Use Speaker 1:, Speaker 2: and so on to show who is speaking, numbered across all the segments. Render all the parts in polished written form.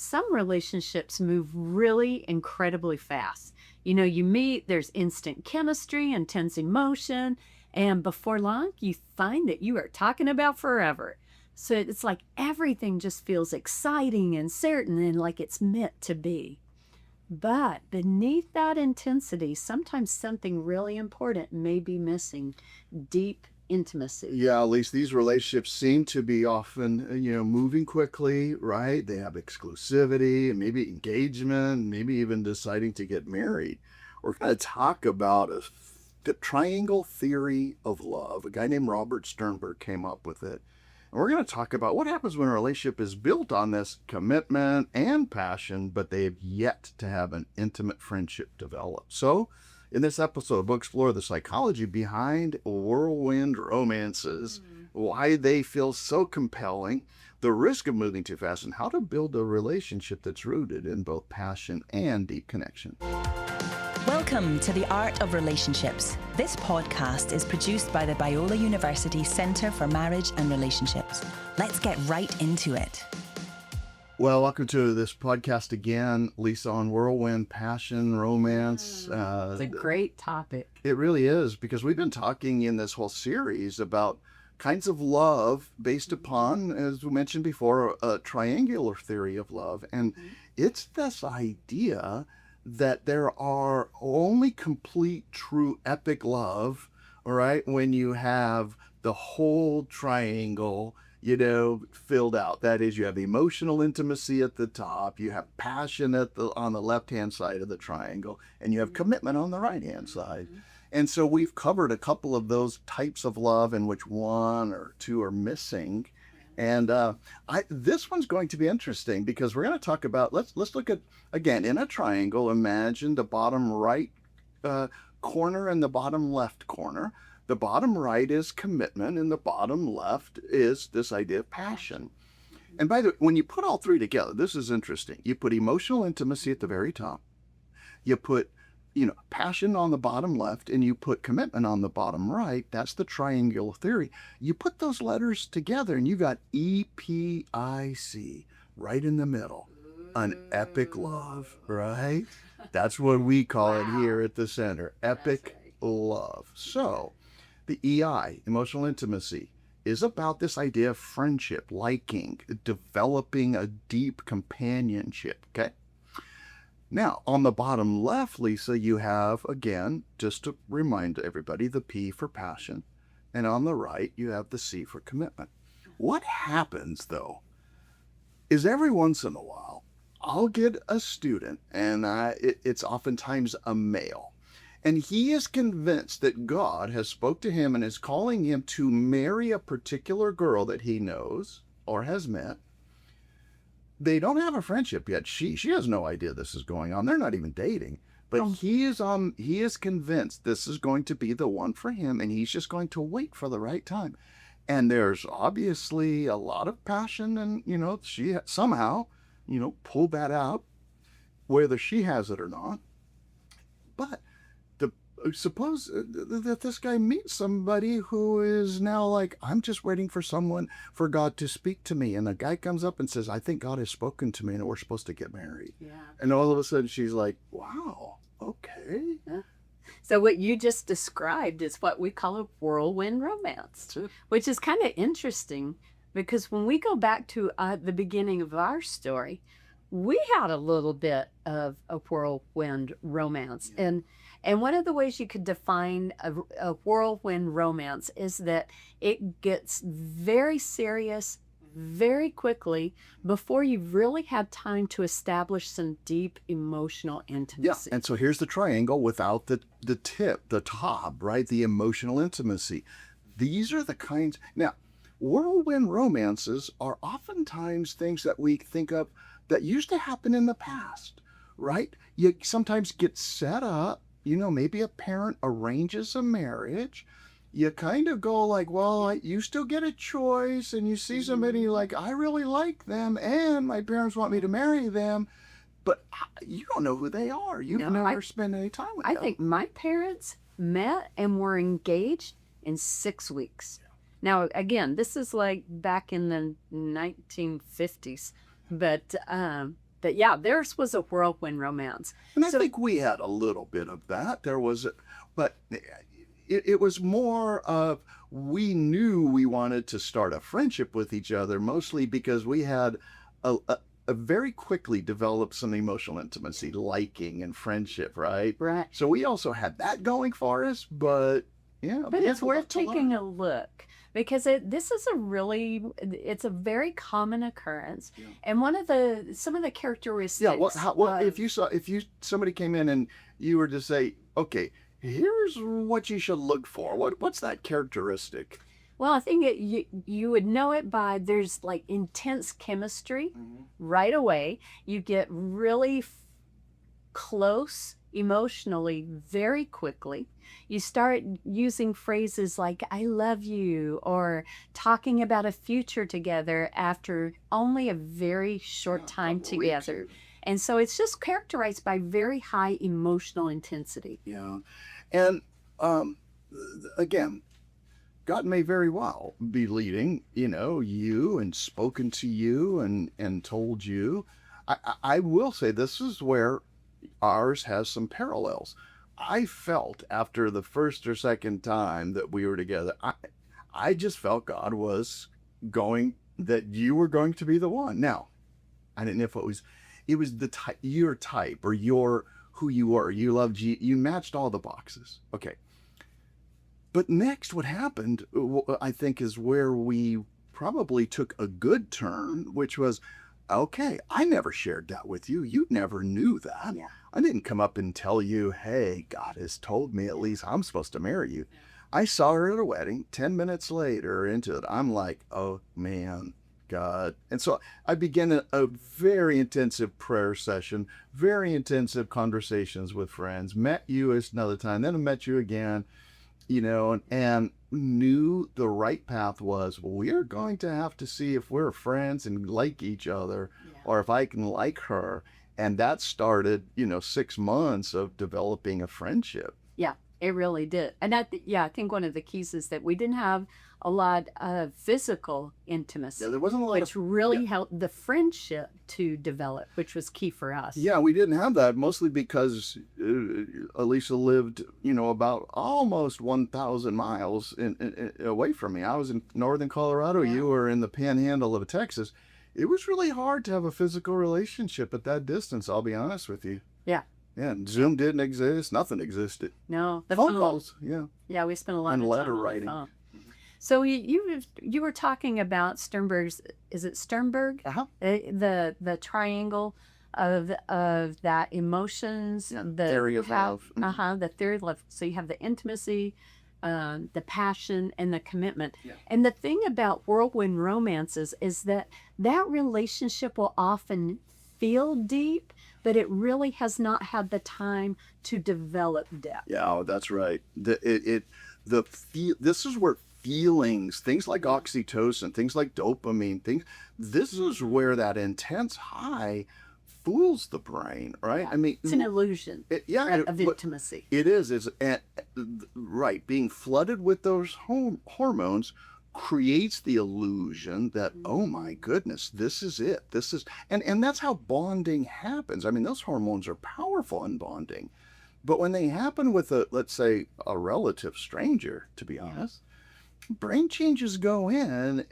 Speaker 1: some relationships move really incredibly fast. You meet, there's instant chemistry, intense emotion, and before long, you find that you are talking about forever. So it's like everything just feels exciting and certain and like it's meant to be. But beneath that intensity, sometimes something really important may be missing: deep intimacy.
Speaker 2: Yeah, at least these relationships seem to be often, moving quickly, right? They have exclusivity and maybe engagement, maybe even deciding to get married. We're going to talk about the triangle theory of love. A guy named Robert Sternberg came up with it. And we're going to talk about what happens when a relationship is built on this commitment and passion, but they have yet to have an intimate friendship develop. So, in this episode, we'll explore the psychology behind whirlwind romances, why they feel so compelling, the risk of moving too fast, and how to build a relationship that's rooted in both passion and deep connection.
Speaker 3: Welcome to The Art of Relationships. This podcast is produced by the Biola University Center for Marriage and Relationships. Let's get right into it.
Speaker 2: Well, welcome to this podcast again, Lisa, on whirlwind, passion, romance.
Speaker 1: It's a great topic.
Speaker 2: It really is, because we've been talking in this whole series about kinds of love based upon, as we mentioned before, a triangular theory of love. And it's this idea that there are only complete, true, epic love, all right, when you have the whole triangle, filled out. That is, you have emotional intimacy at the top, you have passion on the left-hand side of the triangle, and you have commitment on the right-hand side. And so we've covered a couple of those types of love in which one or two are missing. And this one's going to be interesting, because we're going to talk about, let's look at, again, in a triangle, imagine the bottom right corner and the bottom left corner. The bottom right is commitment, and the bottom left is this idea of passion. And by the way, when you put all three together, this is interesting. You put emotional intimacy at the very top. You put passion on the bottom left, and you put commitment on the bottom right. That's the triangular theory. You put those letters together, and you got EPIC right in the middle. An epic love, right? That's what we call it here at the center. Epic love. So, the EI, emotional intimacy, is about this idea of friendship, liking, developing a deep companionship, okay? Now, on the bottom left, Lisa, you have, again, just to remind everybody, the P for passion. And on the right, you have the C for commitment. What happens, though, is every once in a while, I'll get a student, and it's oftentimes a male, and he is convinced that God has spoke to him and is calling him to marry a particular girl that he knows or has met. They don't have a friendship yet. She has no idea this is going on. They're not even dating. But he is convinced this is going to be the one for him, and he's just going to wait for the right time. And there's obviously a lot of passion, and she somehow pulled that out, whether she has it or not. But suppose that this guy meets somebody who is now like, I'm just waiting for God to speak to me. And the guy comes up and says, I think God has spoken to me and we're supposed to get married.
Speaker 1: Yeah.
Speaker 2: And all of a sudden she's like, wow, okay.
Speaker 1: Yeah. So what you just described is what we call a whirlwind romance, which is kind of interesting, because when we go back to the beginning of our story, we had a little bit of a whirlwind romance. Yeah. And one of the ways you could define a whirlwind romance is that it gets very serious very quickly before you've really had time to establish some deep emotional intimacy.
Speaker 2: Yeah, and so here's the triangle without the tip, the top, right? The emotional intimacy. These are the kinds... Now, whirlwind romances are oftentimes things that we think of that used to happen in the past, right? You sometimes get set up, maybe a parent arranges a marriage. You kind of go like, well, you still get a choice, and you see somebody like, I really like them, and my parents want me to marry them, but you don't know who they are. You've never spent any time with them.
Speaker 1: I think my parents met and were engaged in 6 weeks. Now, again, this is like back in the 1950s, but But yeah, theirs was a whirlwind romance.
Speaker 2: And I think we had a little bit of that. There was, but it was more of we knew we wanted to start a friendship with each other, mostly because we had a very quickly developed some emotional intimacy, liking and friendship, right?
Speaker 1: Right.
Speaker 2: So we also had that going for us, but yeah.
Speaker 1: But it's worth taking a look because this is it's a very common occurrence.
Speaker 2: Yeah.
Speaker 1: And some of the characteristics.
Speaker 2: Yeah. If somebody came in and you were to say, okay, here's what you should look for. What's that characteristic?
Speaker 1: Well, I think you would know it by there's like intense chemistry right away. You get really close emotionally very quickly. You start using phrases like I love you or talking about a future together after only a very short time together. And so it's just characterized by very high emotional intensity.
Speaker 2: Yeah. And again, God may very well be leading, you and spoken to you and told you. I will say this is where ours has some parallels. I felt after the first or second time that we were together, I just felt God was that you were going to be the one. Now, I didn't know if it was the type, your type or who you were. You loved, you matched all the boxes. Okay. But next, what happened, I think, is where we probably took a good turn, which was, okay, I never shared that with you. You never knew that.
Speaker 1: Yeah.
Speaker 2: I didn't come up and tell you, hey, God has told me at least I'm supposed to marry you. I saw her at a wedding. 10 minutes later into it, I'm like, oh, man, God. And so I began a very intensive prayer session, very intensive conversations with friends, met you another time, then I met you again. And knew the right path was, we're going to have to see if we're friends and like each other, or if I can like her. And that started, 6 months of developing a friendship.
Speaker 1: Yeah, it really did. And I think one of the keys is that we didn't have a lot of physical intimacy.
Speaker 2: Yeah, there wasn't a lot
Speaker 1: which really helped the friendship to develop, which was key for us.
Speaker 2: Yeah, we didn't have that, mostly because Alisa lived, about almost 1,000 miles away from me. I was in northern Colorado. Yeah. You were in the panhandle of Texas. It was really hard to have a physical relationship at that distance, I'll be honest with you.
Speaker 1: Yeah.
Speaker 2: Yeah, and Zoom didn't exist. Nothing existed.
Speaker 1: No.
Speaker 2: The phone calls, yeah.
Speaker 1: Yeah, we spent a lot
Speaker 2: of time
Speaker 1: letter
Speaker 2: writing.
Speaker 1: So you were talking about Sternberg's, is it Sternberg?
Speaker 2: Uh-huh.
Speaker 1: The triangle of that emotions, the
Speaker 2: theory of love.
Speaker 1: The theory of love. So you have the intimacy, the passion, and the commitment.
Speaker 2: Yeah.
Speaker 1: And the thing about whirlwind romances is that relationship will often feel deep, but it really has not had the time to develop depth.
Speaker 2: Yeah, that's right. This is where feelings, things like oxytocin, things like dopamine, this is where that intense high fools the brain, right?
Speaker 1: Yeah.
Speaker 2: I mean,
Speaker 1: it's an illusion of intimacy.
Speaker 2: It is. Right. Being flooded with those hormones creates the illusion that, oh my goodness, this is it. And that's how bonding happens. I mean, those hormones are powerful in bonding. But when they happen with let's say, a relative stranger, to be honest, brain changes go in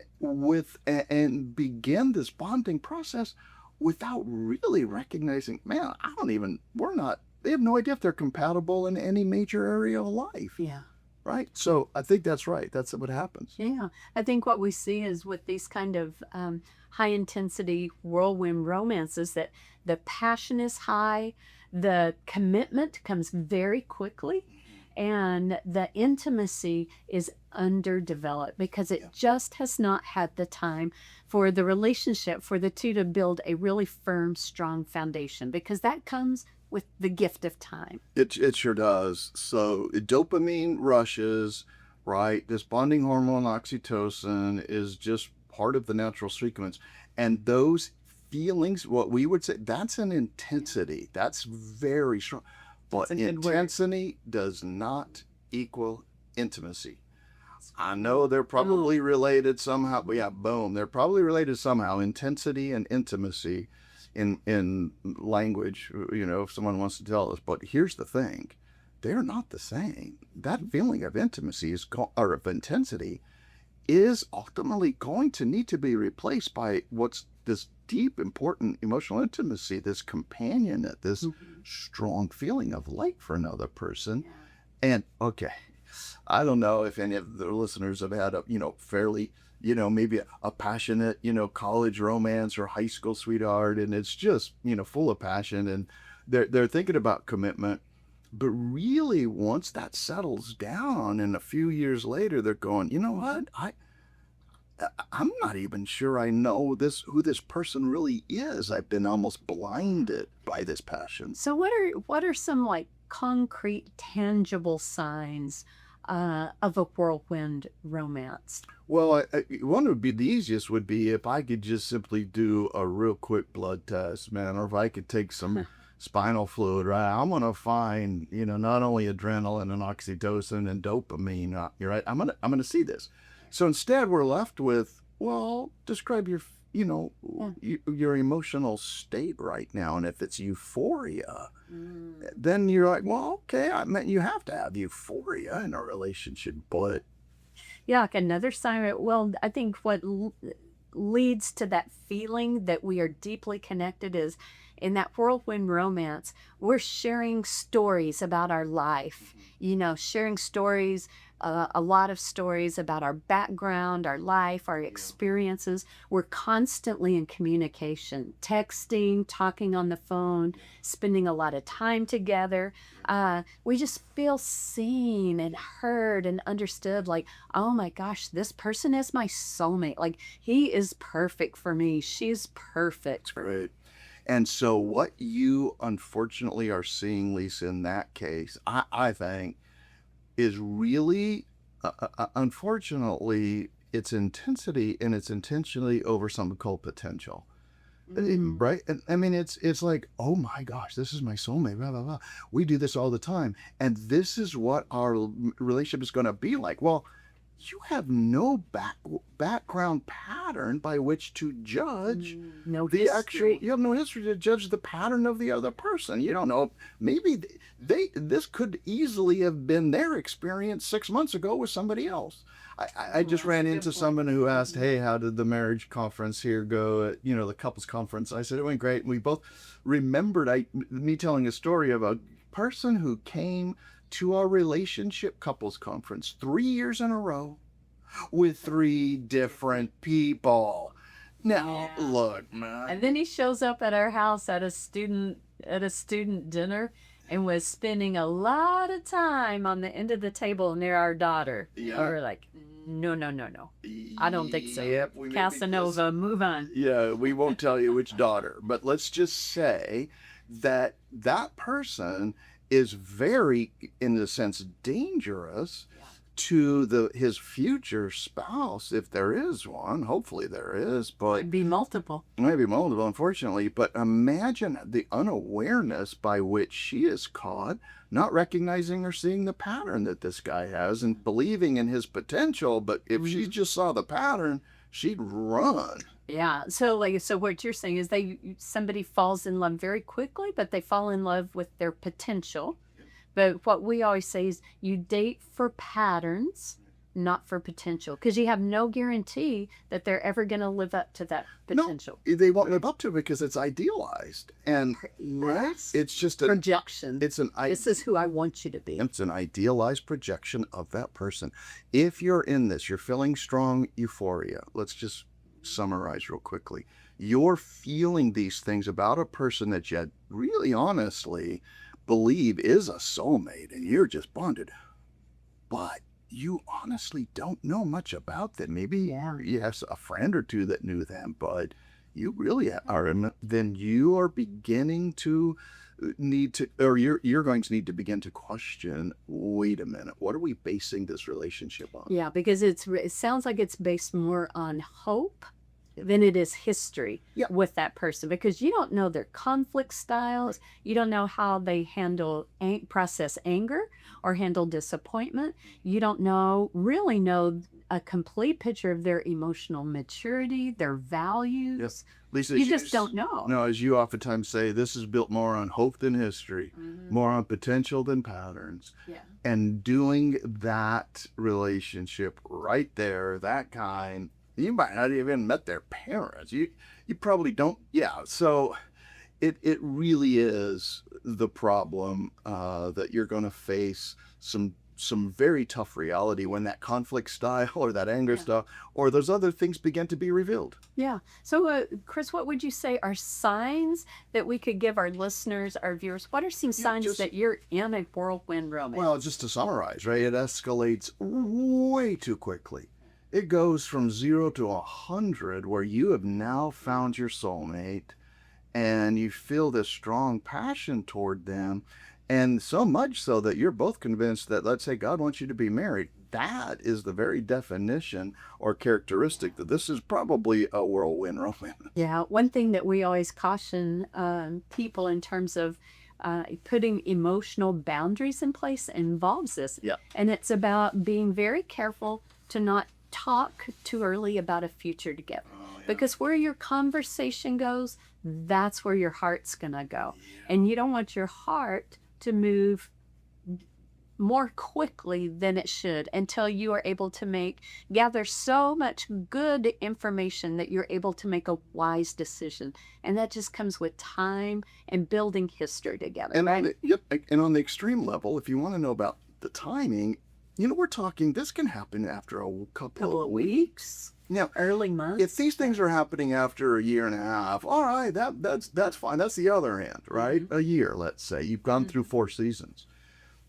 Speaker 2: and begin this bonding process without really recognizing, man, they have no idea if they're compatible in any major area of life.
Speaker 1: Yeah.
Speaker 2: Right. So I think that's right. That's what happens.
Speaker 1: Yeah. I think what we see is with these kind of high intensity whirlwind romances that the passion is high, the commitment comes very quickly, and the intimacy is underdeveloped because it just has not had the time for the relationship, for the two to build a really firm, strong foundation, because that comes with the gift of time.
Speaker 2: It sure does. So dopamine rushes, right? This bonding hormone oxytocin is just part of the natural sequence. And those feelings, what we would say, that's an intensity. That's very strong. But intensity does not equal intimacy. I know they're probably related somehow, but yeah, boom, they're probably related somehow. Intensity and intimacy in language, if someone wants to tell us. But here's the thing. They're not the same. That feeling of intimacy or of intensity is ultimately going to need to be replaced by what's this deep, important emotional intimacy, this companionate, this strong feeling of like for another person. And okay, I don't know if any of the listeners have had a, fairly, maybe a passionate, college romance or high school sweetheart, and it's just, full of passion, and they're thinking about commitment. But really, once that settles down and a few years later, they're going, you know what? I'm not even sure I know who this person really is. I've been almost blinded by this passion.
Speaker 1: So what are some like concrete, tangible signs of a whirlwind romance?
Speaker 2: Well, one would be the easiest would be if I could just simply do a real quick blood test, man, or if I could take some spinal fluid, right? I'm gonna find, not only adrenaline and oxytocin and dopamine. You're right. I'm gonna see this. So instead, we're left with, well, describe your, your emotional state right now, and if it's euphoria, then you're like, well, okay, I meant you have to have euphoria in a relationship, but
Speaker 1: Yeah, like another sign. Well, I think what leads to that feeling that we are deeply connected is in that whirlwind romance, we're sharing stories about our life, sharing stories, a lot of stories about our background, our life, our experiences. We're constantly in communication, texting, talking on the phone, spending a lot of time together. We just feel seen and heard and understood, like, oh my gosh, this person is my soulmate. Like, he is perfect for me. She's perfect for me.
Speaker 2: right. And so what you unfortunately are seeing, Lisa, in that case, I think, is really, unfortunately, its intensity, and it's intentionally over something called potential. Right? And I mean, it's like, oh my gosh, this is my soulmate, blah, blah, blah. We do this all the time. And this is what our relationship is going to be like. Well, you have no background pattern by which to judge
Speaker 1: No
Speaker 2: the
Speaker 1: history.
Speaker 2: you have no history to judge the pattern of the other person. You don't know, maybe this could easily have been their experience 6 months ago with somebody else. I just ran into someone who asked, hey, how did the marriage conference here go at, the couples conference? I said, it went great. And we both remembered me telling a story of a person who came to our relationship couples conference 3 years in a row with 3 different people. Now, look, man.
Speaker 1: And then he shows up at our house at a student dinner and was spending a lot of time on the end of the table near our daughter.
Speaker 2: Yeah.
Speaker 1: Or like, no. I don't think so.
Speaker 2: Yep, we may be
Speaker 1: Casanova, move on.
Speaker 2: Yeah, we won't tell you which daughter, but let's just say that person is very, in a sense, dangerous to his future spouse, if there is one. Hopefully there is, but
Speaker 1: It'd be multiple.
Speaker 2: maybe multiple, unfortunately. But imagine the unawareness by which she is caught, not recognizing or seeing the pattern that this guy has and believing in his potential. But if she just saw the pattern, she'd run.
Speaker 1: Yeah. So what you're saying is somebody falls in love very quickly, but they fall in love with their potential. But what we always say is you date for patterns, not for potential, because you have no guarantee that they're ever going to live up to that potential.
Speaker 2: No, they won't live up to it because it's idealized. And
Speaker 1: Right?
Speaker 2: it's just
Speaker 1: Projection.
Speaker 2: this
Speaker 1: is who I want you to be.
Speaker 2: It's an idealized projection of that person. If you're in this, you're feeling strong euphoria. Let's just summarize real quickly. You're feeling these things about a person that you really honestly believe is a soulmate, and you're just bonded. But you honestly don't know much about them. Maybe you have a friend or two that knew them, but you really are. Then you are beginning to you're going to need to begin to question, wait a minute, what are we basing this relationship on?
Speaker 1: Yeah, because it sounds like it's based more on hope than it is history with that person, because you don't know their conflict styles. You don't know how they process anger, or handle disappointment. You don't really know a complete picture of their emotional maturity, their values.
Speaker 2: Yes. Lisa,
Speaker 1: You just don't know.
Speaker 2: No, as you oftentimes say, this is built more on hope than history, more on potential than patterns.
Speaker 1: Yeah.
Speaker 2: And doing that relationship right there, that kind, you might not even met their parents. You probably don't. Yeah. So it really is the problem that you're going to face some very tough reality when that conflict style or that anger style or those other things begin to be revealed.
Speaker 1: Yeah. So, Chris, what would you say are signs that we could give our listeners, our viewers? What are some signs that you're in a whirlwind romance?
Speaker 2: Well, just to summarize, right? It escalates way too quickly. It goes from 0 to 100, where you have now found your soulmate and you feel this strong passion toward them. And so much so that you're both convinced that, let's say, God wants you to be married. That is the very definition or characteristic that this is probably a whirlwind romance.
Speaker 1: Yeah. One thing that we always caution people in terms of putting emotional boundaries in place involves this.
Speaker 2: Yeah.
Speaker 1: And it's about being very careful to not talk too early about a future together. Because where your conversation goes, that's where your heart's going to go. And you don't want your heart to move more quickly than it should until you are able to gather so much good information that you're able to make a wise decision. And that just comes with time and building history together.
Speaker 2: And
Speaker 1: right?
Speaker 2: And on the extreme level, if you want to know about the timing, we're talking, this can happen after a couple of weeks. Now,
Speaker 1: early months.
Speaker 2: If these things are happening after a year and a half, all right, that's fine. That's the other end, right? A year, let's say. You've gone through 4 seasons.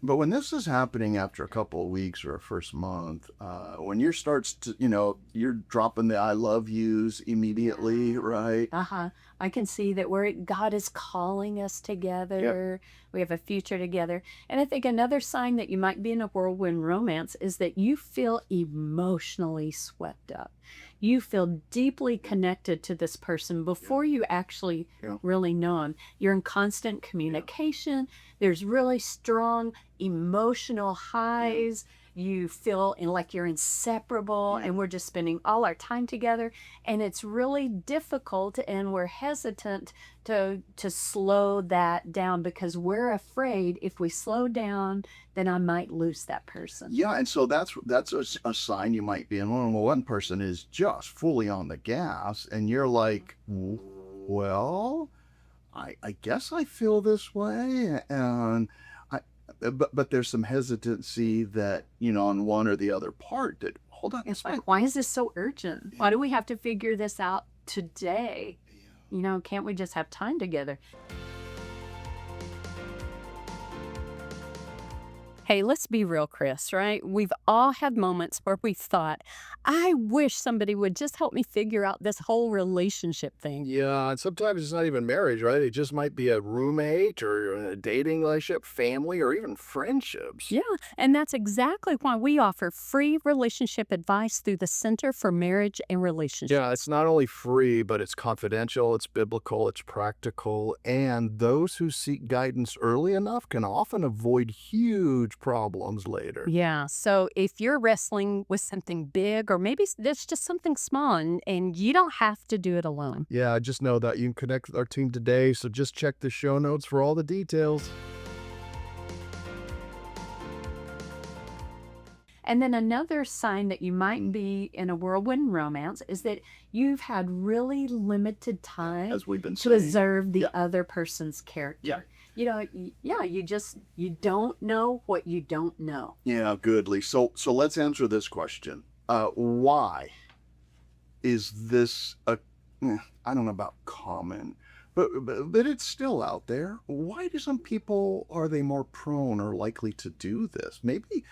Speaker 2: But when this is happening after a couple of weeks or a first month, when you starts to, you're dropping the I love yous immediately, right?
Speaker 1: I can see that God is calling us together. Yep. We have a future together. And I think another sign that you might be in a whirlwind romance is that you feel emotionally swept up. You feel deeply connected to this person before you actually really know them. You're in constant communication. There's really strong emotional highs. You feel like you're inseparable, and we're just spending all our time together. And it's really difficult, and we're hesitant to slow that down because we're afraid if we slow down, then I might lose that person.
Speaker 2: Yeah, and so that's a sign you might be in. One person is just fully on the gas, and you're like, well, I guess I feel this way, and but there's some hesitancy that, on one or the other part that, hold on.
Speaker 1: It's like, why is this so urgent? Why do we have to figure this out today? Can't we just have time together? Hey, let's be real, Chris, right? We've all had moments where we thought, I wish somebody would just help me figure out this whole relationship thing.
Speaker 4: Yeah, and sometimes it's not even marriage, right? It just might be a roommate or a dating relationship, family, or even friendships.
Speaker 1: Yeah, and that's exactly why we offer free relationship advice through the Center for Marriage and Relationships.
Speaker 4: Yeah, it's not only free, but it's confidential, it's biblical, it's practical, and those who seek guidance early enough can often avoid huge problems later.
Speaker 1: Yeah, so if you're wrestling with something big, or maybe there's just something small, and you don't have to do it alone.
Speaker 4: Yeah, just know that you can connect with our team today, so just check the show notes for all the details.
Speaker 1: And then another sign that you might be in a whirlwind romance is that you've had really limited time
Speaker 2: As we've been
Speaker 1: to
Speaker 2: saying.
Speaker 1: observe the other person's character. You don't know what you don't know.
Speaker 2: Yeah, goodly. So let's answer this question. Why is this I don't know about common, but it's still out there. Why do some people, are they more prone or likely to do this? Maybe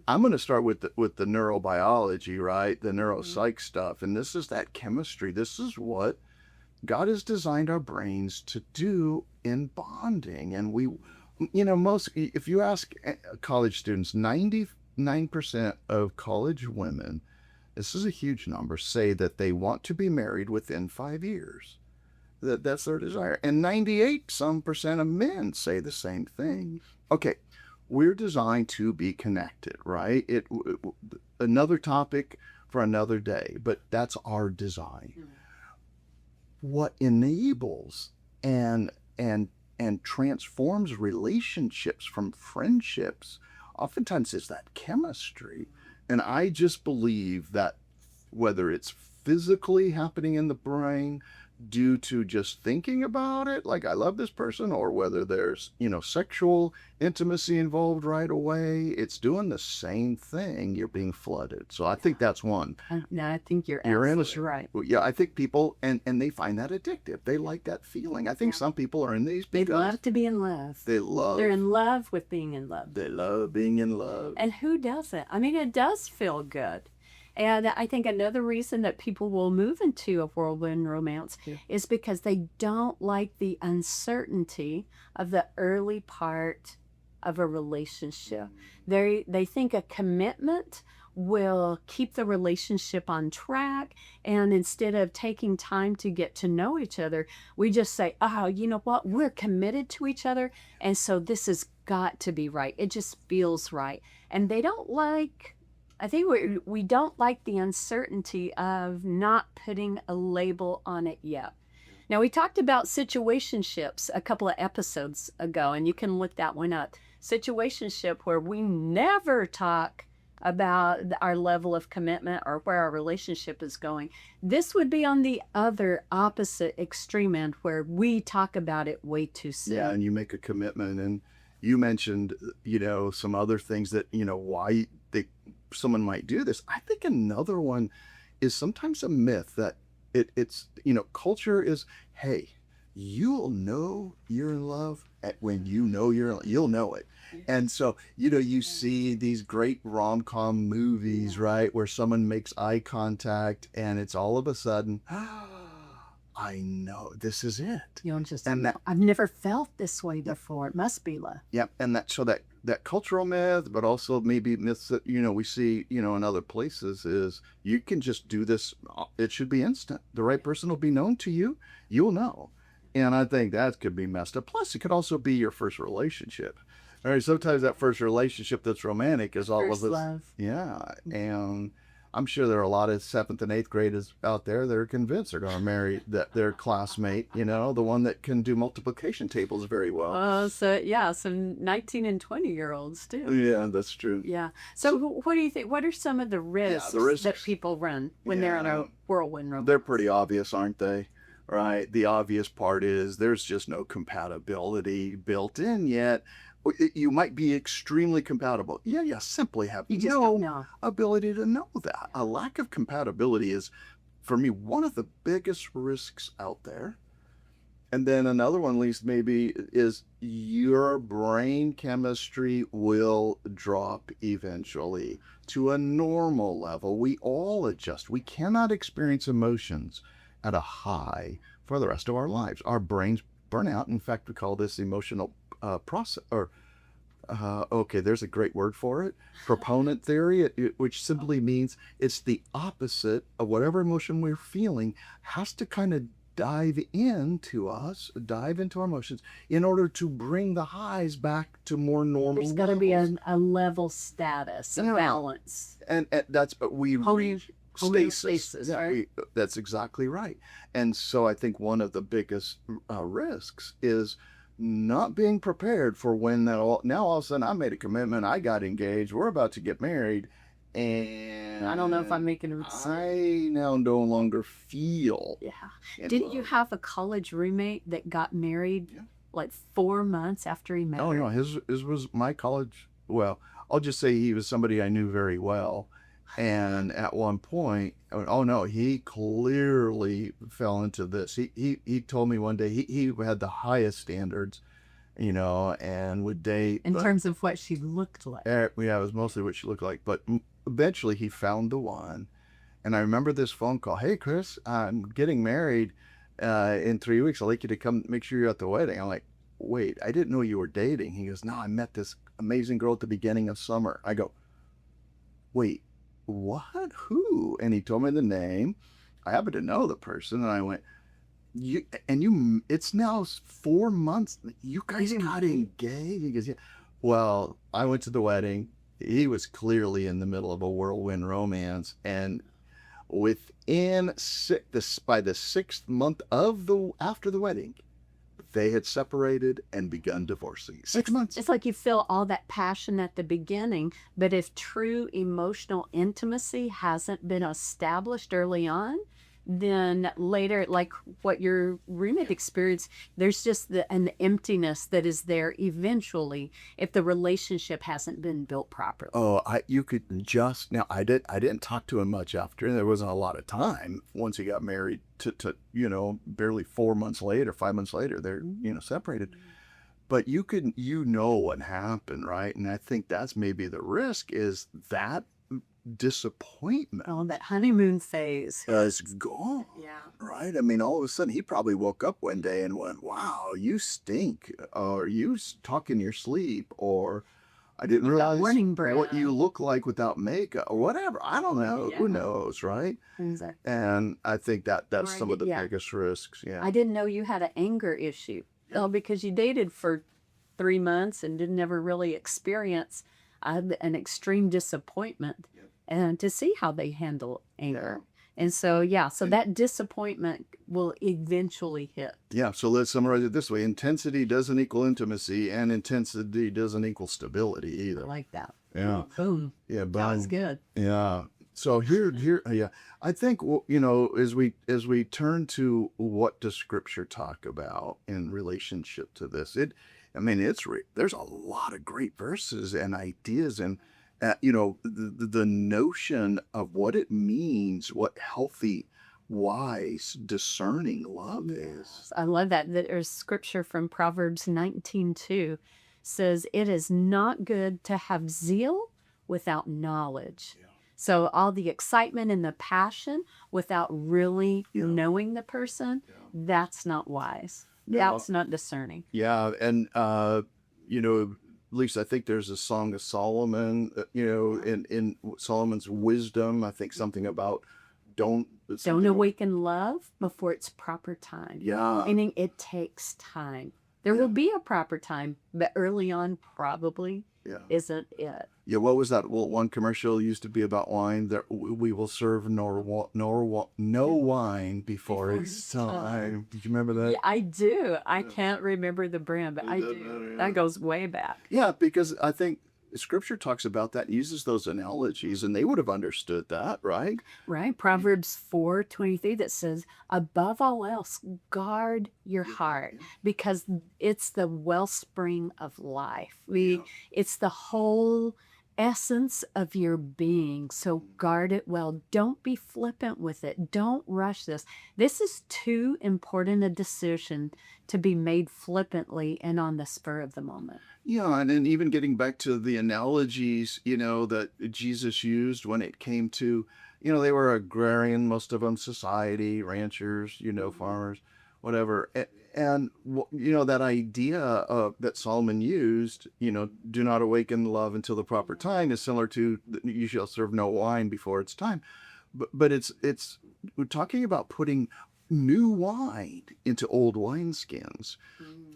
Speaker 2: I'm going to start with the neurobiology, right? The neuropsych stuff. And this is that chemistry. This is what God has designed our brains to do in bonding. And if you ask college students, 99% of college women, this is a huge number, say that they want to be married within 5 years. That's their desire. And 98% of men say the same thing. Okay, we're designed to be connected, right? Another topic for another day, but that's our design. What enables and transforms relationships from friendships oftentimes is that chemistry. And I just believe that whether it's physically happening in the brain due to just thinking about it, like I love this person, or whether there's, sexual intimacy involved right away, it's doing the same thing. You're being flooded. So I think that's one.
Speaker 1: No, I think you're
Speaker 2: You're
Speaker 1: absolutely right.
Speaker 2: Well, yeah, I think people, and they find that addictive. They like that feeling. I think some people are in these
Speaker 1: They
Speaker 2: because
Speaker 1: love to be in love. They're in love with being in love.
Speaker 2: they love being in love.
Speaker 1: And who doesn't? I mean, it does feel good. And I think another reason that people will move into a whirlwind romance is because they don't like the uncertainty of the early part of a relationship. They think a commitment will keep the relationship on track, and instead of taking time to get to know each other, we just say, oh, you know what, we're committed to each other, and so this has got to be right. It just feels right. And they don't like, I think we don't like the uncertainty of not putting a label on it yet. Now, we talked about situationships a couple of episodes ago, and you can look that one up. Situationship, where we never talk about our level of commitment or where our relationship is going. This would be on the other opposite extreme end, where we talk about it way too soon.
Speaker 2: Yeah, and you make a commitment, and you mentioned, some other things that, why someone might do this. I think another one is sometimes a myth that it's culture is, hey, you'll know you're in love when you'll know it. And so, you see these great rom-com movies, right, where someone makes eye contact and it's all of a sudden, I know this is it.
Speaker 1: I've never felt this way before. It must be love.
Speaker 2: Yeah, and that cultural myth, but also maybe myths that we see in other places is you can just do this. It should be instant. The right person will be known to you. You'll know, and I think that could be messed up. Plus, it could also be your first relationship. All right, sometimes that first relationship that's romantic is all
Speaker 1: First
Speaker 2: of this.
Speaker 1: love.
Speaker 2: Yeah, and I'm sure there are a lot of 7th and 8th graders out there that are convinced they're going to marry their classmate, the one that can do multiplication tables very well.
Speaker 1: Some 19 and 20-year-olds too.
Speaker 2: Yeah, that's true.
Speaker 1: Yeah. So what do you think? What are some of the risks, that people run when they're on a whirlwind romance?
Speaker 2: They're pretty obvious, aren't they? Right. The obvious part is there's just no compatibility built in yet. You might be extremely compatible. Yeah, you simply have no ability to know that. A lack of compatibility is, for me, one of the biggest risks out there. And then another one, at least maybe, is your brain chemistry will drop eventually to a normal level. We all adjust. We cannot experience emotions at a high for the rest of our lives. Our brains burn out. In fact, we call this emotional process, or there's a great word for it, proponent theory, which simply means it's the opposite of whatever emotion we're feeling has to kind of dive into our emotions in order to bring the highs back to more normal.
Speaker 1: There's got to be a level status, a balance.
Speaker 2: And that's
Speaker 1: Homeostasis, right?
Speaker 2: That's exactly right. And so I think one of the biggest risks is not being prepared for when now all of a sudden I made a commitment, I got engaged, we're about to get married, and
Speaker 1: I don't know if I'm making a decision.
Speaker 2: I now no longer feel.
Speaker 1: Yeah. Didn't you have a college roommate that got married like 4 months after he met?
Speaker 2: Oh, his was my college. Well, I'll just say he was somebody I knew very well. And at one point, he clearly fell into this. He told me one day he had the highest standards, and would date.
Speaker 1: In terms of what she looked like.
Speaker 2: Yeah, it was mostly what she looked like. But eventually he found the one. And I remember this phone call. Hey, Chris, I'm getting married in 3 weeks. I'd like you to come make sure you're at the wedding. I'm like, wait, I didn't know you were dating. He goes, no, I met this amazing girl at the beginning of summer. I go, wait. What? Who? And he told me the name. I happen to know the person, and I went, it's now 4 months. You guys got engaged? He goes, yeah. Well, I went to the wedding. He was clearly in the middle of a whirlwind romance, and within by the 6th month after the wedding, they had separated and begun divorcing. 6 months.
Speaker 1: It's like you feel all that passion at the beginning, but if true emotional intimacy hasn't been established early on, then later, like what your roommate experienced, there's just an emptiness that is there eventually if the relationship hasn't been built properly.
Speaker 2: Oh, you could just now. I didn't talk to him much after. There wasn't a lot of time once he got married to barely 4 months later, 5 months later, they're separated. But you know what happened, right? And I think that's maybe the risk is that disappointment.
Speaker 1: Oh, that honeymoon phase.
Speaker 2: Is gone.
Speaker 1: Yeah.
Speaker 2: Right? I mean, all of a sudden, he probably woke up one day and went, wow, you stink, or you talk in your sleep, or I didn't realize
Speaker 1: morning breath.
Speaker 2: what you look like without makeup, or whatever. I don't know.
Speaker 1: Yeah.
Speaker 2: Who knows, right?
Speaker 1: Exactly.
Speaker 2: And I think that's
Speaker 1: Right,
Speaker 2: some of the
Speaker 1: yeah.
Speaker 2: biggest risks. Yeah.
Speaker 1: I didn't know you had an anger issue. Oh, because you dated for 3 months and didn't ever really experience an extreme disappointment, and to see how they handle anger. And so, so that disappointment will eventually hit.
Speaker 2: Yeah, so let's summarize it this way. Intensity doesn't equal intimacy, and intensity doesn't equal stability
Speaker 1: I
Speaker 2: either.
Speaker 1: like that.
Speaker 2: Yeah.
Speaker 1: Boom.
Speaker 2: Yeah,
Speaker 1: That was good.
Speaker 2: Yeah. So here, I think, as we turn to what does Scripture talk about in relationship to this, there's a lot of great verses and ideas, and the notion of what it means, what healthy, wise, discerning love is.
Speaker 1: I love that. There's scripture from Proverbs 19:2 says, "It is not good to have zeal without knowledge."
Speaker 2: Yeah.
Speaker 1: So all the excitement and the passion without really knowing the person, that's not wise.
Speaker 2: No.
Speaker 1: That's not discerning.
Speaker 2: Yeah, and at least I think there's a Song of Solomon, in Solomon's wisdom, I think something about don't
Speaker 1: awaken love before its proper time.
Speaker 2: Yeah.
Speaker 1: Meaning it takes time. There will be a proper time, but early on probably isn't it.
Speaker 2: Yeah, what was that? Well, one commercial used to be about wine. That we will serve no wine before it's time. Did you remember that?
Speaker 1: Yeah, I do. I can't remember the brand, but I do. That goes way back.
Speaker 2: Yeah, because I think Scripture talks about that, uses those analogies, and they would have understood that, right?
Speaker 1: Right. Proverbs 4:23 that says, above all else, guard your heart because it's the wellspring of life. It's the whole essence of your being. So guard it well. Don't be flippant with it. Don't rush this. This is too important a decision to be made flippantly and on the spur of the moment.
Speaker 2: Yeah, and then even getting back to the analogies, that Jesus used when it came to, they were agrarian, most of them, society, ranchers, farmers, whatever. And that idea that Solomon used, do not awaken love until the proper time, is similar to you shall serve no wine before its time. But it's we're talking about putting new wine into old wineskins.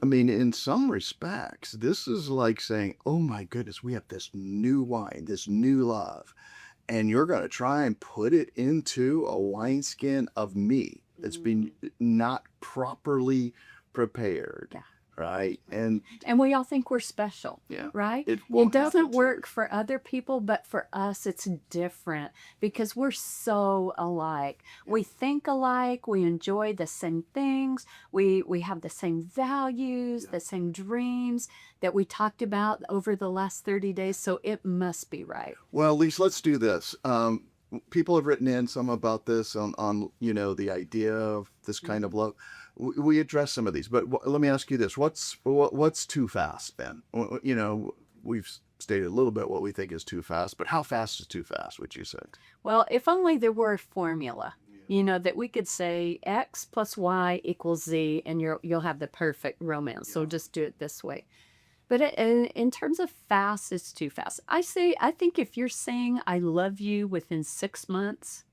Speaker 2: I mean, in some respects, this is like saying, oh my goodness, we have this new wine, this new love, and you're going to try and put it into a wineskin of me that's been not properly prepared.
Speaker 1: Yeah.
Speaker 2: Right. And
Speaker 1: we all think we're special.
Speaker 2: Yeah.
Speaker 1: Right?
Speaker 2: It
Speaker 1: It doesn't
Speaker 2: happen to
Speaker 1: work for other people, but for us it's different because we're so alike. We think alike, we enjoy the same things, we have the same values, the same dreams that we talked about over the last 30 days, so it must be right.
Speaker 2: Well, Lisa, let's do this. People have written in some about this on the idea of this kind of love. We address some of these, but let me ask you this: what's too fast, Ben? We've stated a little bit what we think is too fast, but how fast is too fast? Would you say?
Speaker 1: Well, if only there were a formula, that we could say X plus Y equals Z, and you'll have the perfect romance. So just do it this way. But in terms of fast, it's too fast. I think if you're saying I love you within 6 months,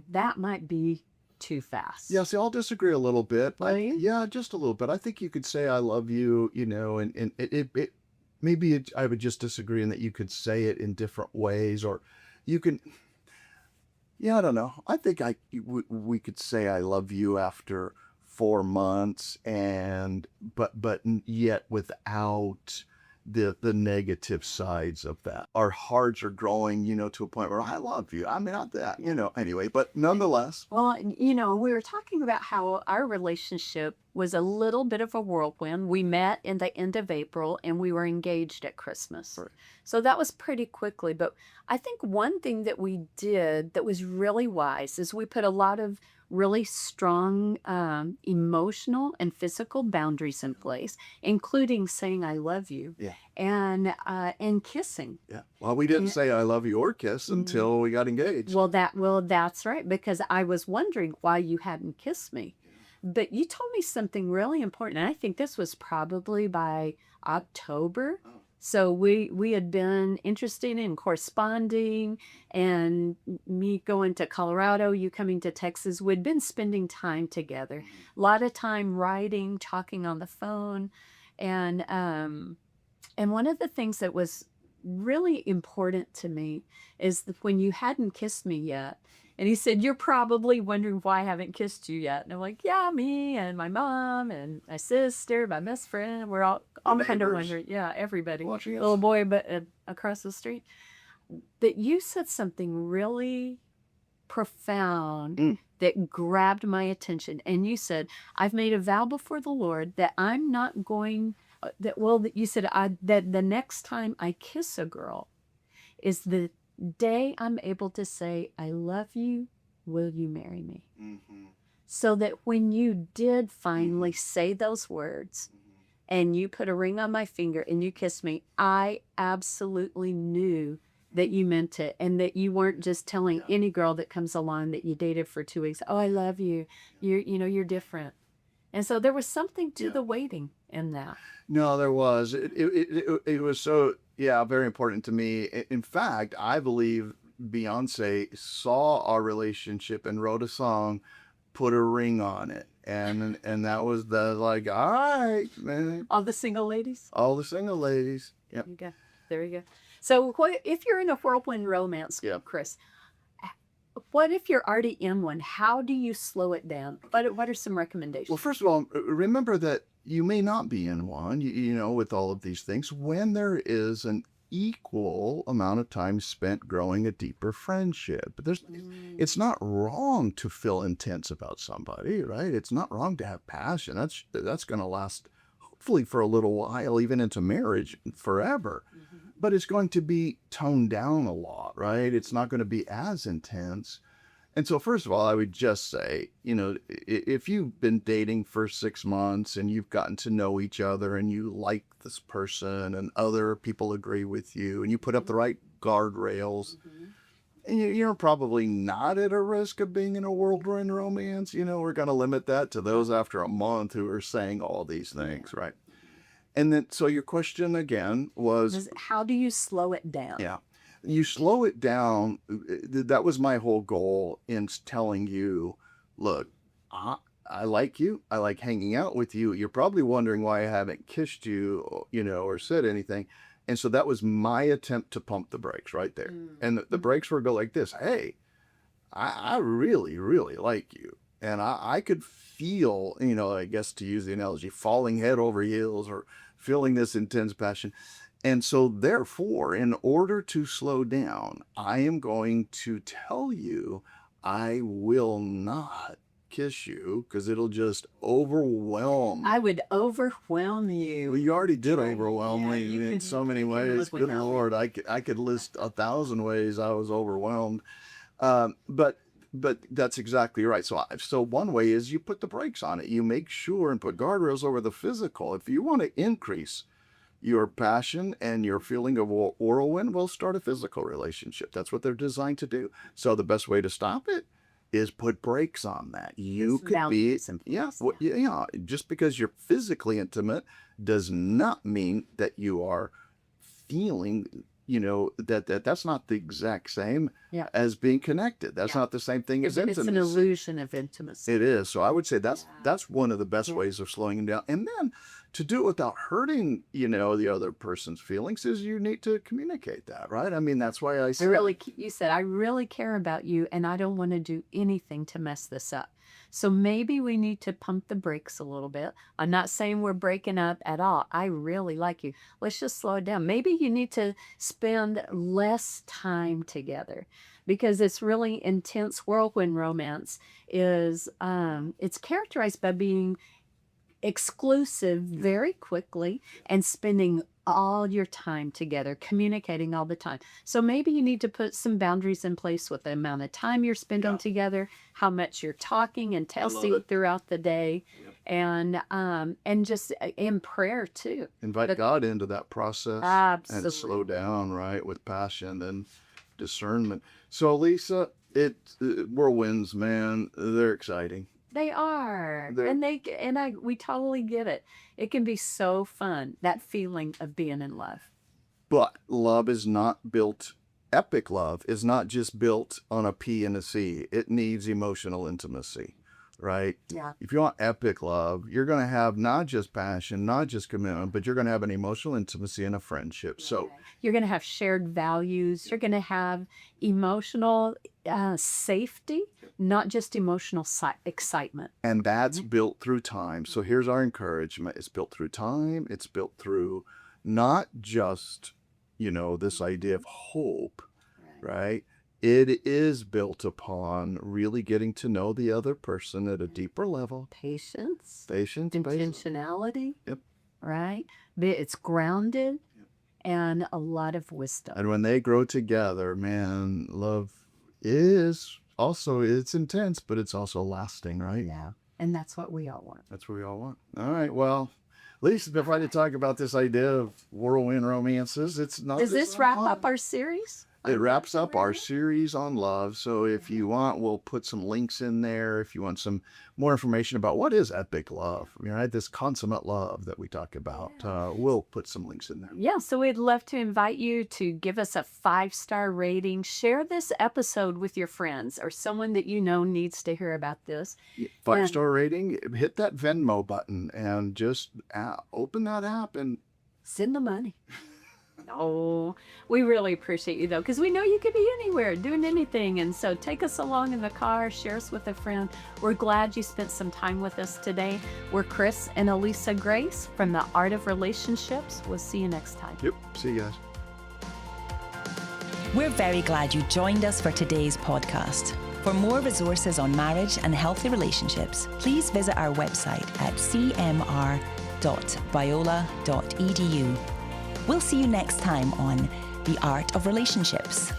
Speaker 1: that might be too fast.
Speaker 2: Yeah, see, I'll disagree a little bit.
Speaker 1: Will you?
Speaker 2: Yeah, just a little bit. I think you could say I love you, and maybe I would just disagree in that you could say it in different ways, or you can, yeah, I don't know. I think we could say I love you after 4 months, and but yet without the negative sides of that. Our hearts are growing, to a point where I love you. I mean, not that, anyway, but nonetheless.
Speaker 1: Well, we were talking about how our relationship was a little bit of a whirlwind. We met in the end of April and we were engaged at Christmas.
Speaker 2: Right.
Speaker 1: So that was pretty quickly. But I think one thing that we did that was really wise is we put a lot of really strong emotional and physical boundaries in place, including saying I love you.
Speaker 2: Yeah.
Speaker 1: And kissing.
Speaker 2: Yeah. Well, we didn't say I love you or kiss until we got engaged.
Speaker 1: Well, that's right, because I was wondering why you hadn't kissed me. But you told me something really important, and I think this was probably by October. So we had been interested in corresponding, and me going to Colorado, you coming to Texas. We'd been spending time together, a lot of time writing, talking on the phone, and one of the things that was really important to me is that when you hadn't kissed me yet, and he said, you're probably wondering why I haven't kissed you yet. And I'm like, yeah, me and my mom and my sister, my best friend, we're all kind of wondering. Yeah, everybody.
Speaker 2: Watching us.
Speaker 1: Little boy across the street. But you said something really profound that grabbed my attention. And you said, I've made a vow before the Lord that I'm not going, you said that the next time I kiss a girl is the day I'm able to say, I love you, will you marry me? Mm-hmm. So that when you did finally say those words and you put a ring on my finger and you kissed me, I absolutely knew that you meant it, and that you weren't just telling any girl that comes along that you dated for 2 weeks, oh, I love you, you're different. And so there was something to the waiting in that.
Speaker 2: No, there was. It was so, very important to me. In fact, I believe Beyonce saw our relationship and wrote a song, put a ring on it. And that was all right, man.
Speaker 1: All the single ladies?
Speaker 2: All the single ladies. Yep.
Speaker 1: There you go. So if you're in a whirlwind romance, Chris, what if you're already in one? How do you slow it down? What are some recommendations?
Speaker 2: Well, first of all, remember that you may not be in one, with all of these things, when there is an equal amount of time spent growing a deeper friendship. But it's not wrong to feel intense about somebody, right? It's not wrong to have passion. That's going to last hopefully for a little while, even into marriage, forever. Mm-hmm. But it's going to be toned down a lot, right? It's not going to be as intense. And so first of all, I would just say, if you've been dating for 6 months and you've gotten to know each other and you like this person and other people agree with you and you put up the right guardrails, and you're probably not at a risk of being in a whirlwind romance. We're going to limit that to those after a month who are saying all these things, right? And then, so your question again was,
Speaker 1: how do you slow it down?
Speaker 2: Yeah. You slow it down. That was my whole goal in telling you, look, I like you. I like hanging out with you. You're probably wondering why I haven't kissed you, or said anything. And so that was my attempt to pump the brakes right there. And the brakes were go like this. Hey, I really, really like you. And I could feel, I guess to use the analogy, falling head over heels or feeling this intense passion. And so therefore, in order to slow down, I am going to tell you, I will not kiss you because it'll just overwhelm.
Speaker 1: I would overwhelm you.
Speaker 2: Well, you already did overwhelm me in so many ways. Good Lord, I could list 1,000 ways I was overwhelmed. But that's exactly right. So one way is you put the brakes on it. You make sure and put guardrails over the physical. If you want to increase your passion and your feeling of whirlwind, well, start a physical relationship. That's what they're designed to do. So the best way to stop it is put brakes on that. You could be, just because you're physically intimate does not mean that you are feeling, that's not the exact same as being connected. That's not the same thing as intimacy.
Speaker 1: It's an illusion of intimacy.
Speaker 2: It is. So I would say that's one of the best ways of slowing them down. And then to do it without hurting, the other person's feelings is you need to communicate that, right? I mean, that's why I said,
Speaker 1: You said, I really care about you and I don't want to do anything to mess this up. So maybe we need to pump the brakes a little bit. I'm not saying we're breaking up at all. I really like you. Let's just slow it down. Maybe you need to spend less time together because it's really intense. Whirlwind romance is, it's characterized by being exclusive very quickly and spending all your time together, communicating all the time. So maybe you need to put some boundaries in place with the amount of time you're spending together, how much you're talking and texting throughout the day, and just in prayer too.
Speaker 2: invite God into that process
Speaker 1: Absolutely.
Speaker 2: and slow down, right, with passion and discernment. So, Lisa, whirlwinds, man, they're exciting.
Speaker 1: They are,
Speaker 2: They're-
Speaker 1: we totally get it. It can be so fun, that feeling of being in love.
Speaker 2: But love is not built, epic love is not just built on a P and a C. It needs emotional intimacy, right?
Speaker 1: Yeah.
Speaker 2: If you want epic love, you're going to have not just passion, not just commitment, but you're going to have an emotional intimacy and a friendship. So
Speaker 1: You're going to have shared values. You're going to have emotional safety, not just emotional excitement.
Speaker 2: and that's built through time. So here's our encouragement. It's built through time. It's built through not just, this idea of hope, right? It is built upon really getting to know the other person at a deeper level.
Speaker 1: Patience,
Speaker 2: Patience,
Speaker 1: intentionality,
Speaker 2: Yep.
Speaker 1: right? It's grounded and a lot of wisdom.
Speaker 2: And when they grow together, man, love is also, it's intense, but it's also lasting, right?
Speaker 1: Yeah. And that's what we all want.
Speaker 2: That's what we all want. All right. Well, Lisa, before I talk about this idea of whirlwind romances, it's not.
Speaker 1: Does this wrap up our series?
Speaker 2: It wraps up our series on love. So if you want, we'll put some links in there. If you want some more information about what is epic love, right? This consummate love that we talk about, we'll put some links in there.
Speaker 1: Yeah, so we'd love to invite you to give us a 5-star rating. Share this episode with your friends or someone that you know needs to hear about this.
Speaker 2: 5-star rating, hit that Venmo button and just open that app and
Speaker 1: Send the money. Oh, we really appreciate you, though, because we know you could be anywhere doing anything. And so take us along in the car, share us with a friend. We're glad you spent some time with us today. We're Chris and Alisa Grace from the Art of Relationships. We'll see you next time.
Speaker 2: Yep. See you guys.
Speaker 3: We're very glad you joined us for today's podcast. For more resources on marriage and healthy relationships, please visit our website at cmr.biola.edu. We'll see you next time on The Art of Relationships.